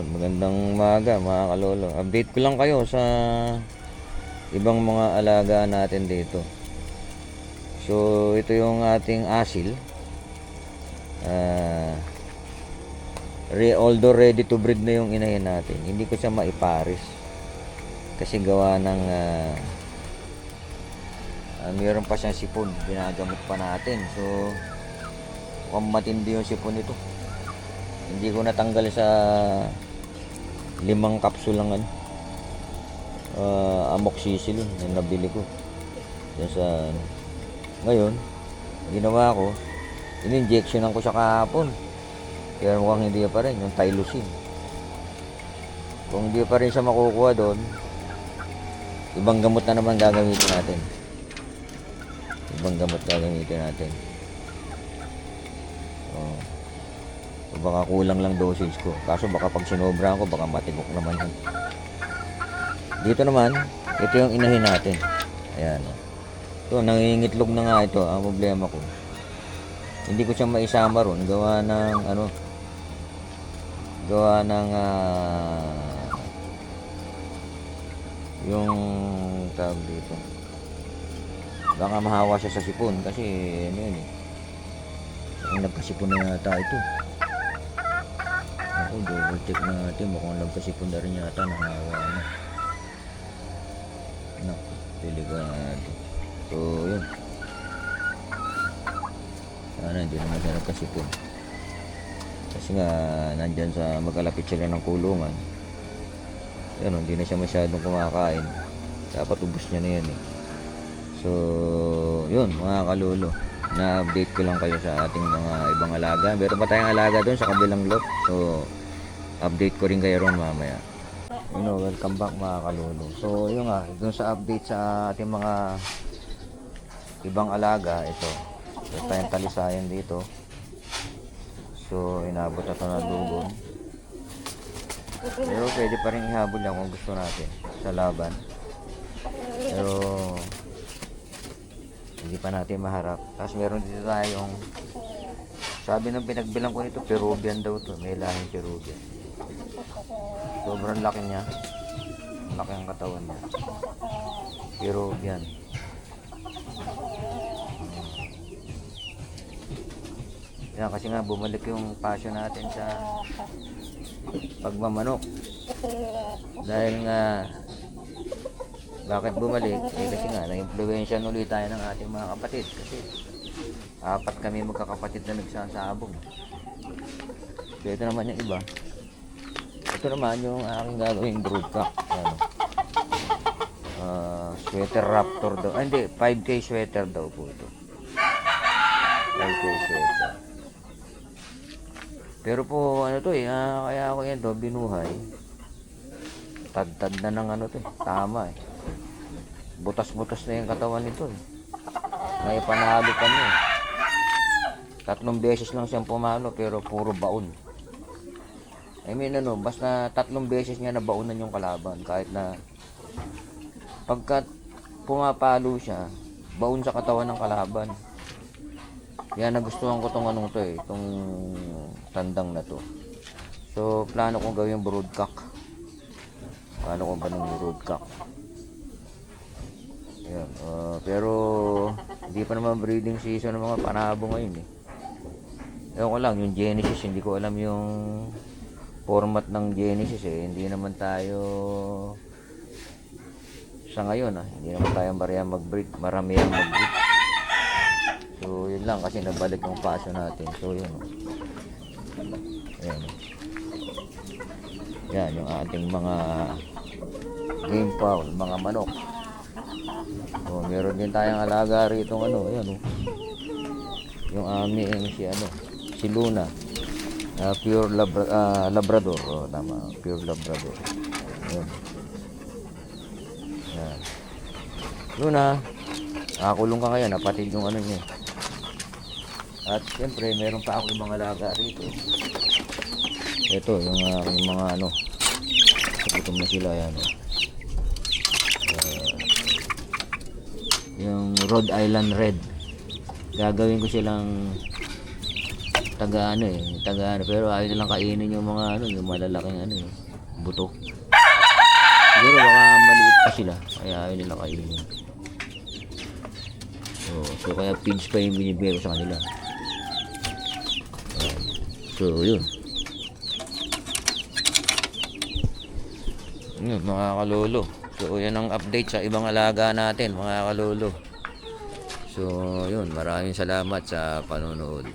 Yun, magandang umaga mga kalolo. Update ko lang kayo sa ibang mga alaga natin dito. So, ito yung ating asil. Although ready to breed na yung inahin natin, hindi ko siya maiparis. Kasi gawa ng mayroon pa siyang sipon. Ginagamot pa natin. So, mukhang matindi yung sipon nito. Hindi ko natanggal sa 5 kapsul lang amoxicillin na nabili ko yan sa ngayon. Ginawa ko, in-injectionan ko siya kahapon, kaya mukhang hindi pa rin yung Tylosin. Kung hindi pa rin siya makukuha doon, ibang gamot na naman gagamitin natin. Baka kulang lang dosage ko, kaso baka pag sinobrahan ko baka matigok naman yun. Dito naman, ito yung inahin natin. Ayan, ito, nangingitlog na nga ito. Ang problema ko, hindi ko siya maisama ron gawa ng yung tawag dito, baka mahawa siya sa sipon kasi yun nagkasipon na yata ito. Double check natin, mukhang nagkasipon na rin yata, nakahawa na. Delikado. So yun, sana hindi naman siya nagkasipon, kasi nga nandyan sa magkalapit sila ng kulungan. Yan, hindi na siya masyadong kumakain, dapat ubos niya na yan So yun mga kalolo, na-update ko lang kayo sa ating mga ibang alaga. Meron pa tayong alaga doon sa kabilang lot, so update ko rin kayo ron mamaya. Welcome back mga kalolo. So yun nga, doon sa update sa ating mga ibang alaga, ito tayong talisayan dito. So inabot na ito na dugon, pero pwede pa rin ihabol lang kung gusto natin sa laban, pero hindi pa natin maharap. Tapos meron dito tayong, sabi ng pinagbilang ko nito, Peruvian daw to, may lahing Peruvian. Sobrang laki niya, laki ang katawan niya, Peruvian. Yan, kasi nga bumalik yung passion natin sa pagmamanok. Dahil nga, bakit bumalik? Kasi nga na-influensyan ulit tayo ng ating mga kapatid, kasi 4 kami magkakapatid na nagsasabong. So ito naman yung iba. Ito naman yung aking gagawing broodcock. Sweater raptor daw. Hindi, 5K sweater daw po ito. 5K sweater. Pero po kaya ako yan binuhay. Tad na ng tama butas-butas na yung katawan nito May panalo pa niya 3 beses lang siyang pumalo, pero puro baon. Basta 3 beses niya na baonan yung kalaban, kahit na pagka pumapalo siya, baon sa katawan ng kalaban. Kaya nagustuhan ko itong tandang na to. So plano kong gawin broodcock. Paano kung ba ng broodcock? Ayan, pero hindi pa naman breeding season ng mga panabo ngayon Ewan ko lang, yung Genesis, hindi ko alam yung format ng Genesis Hindi naman tayo sa ngayon hindi naman tayo maramihan mag-breed. So yun lang, kasi nabalik yung paso natin. So yun Ayan. Yan yung ating mga game fowl, mga manok. So meron din tayong alaga rito yung aming si Luna, pure Labrador. Tama, pure Labrador. Ayan. Yan. Luna, nakakulong ka ngayon, napatid yung niya. At siyempre meron pa ako ibang alaga rito. Ito yung aking mga gutom na sila yung Rhode Island Red. Gagawin ko silang taga ano eh, taga ano, pero ayaw nilang kainin yung mga ano, yung malalaking ano eh, buto. Siguro baka maliit pa sila, kaya ayaw nila kainin. So kaya feeds pa yung binibigay ko sa kanila. So yun. Yun mga kalolo. So yan ang update sa ibang alaga natin mga kalolo. So yun, maraming salamat sa panonood.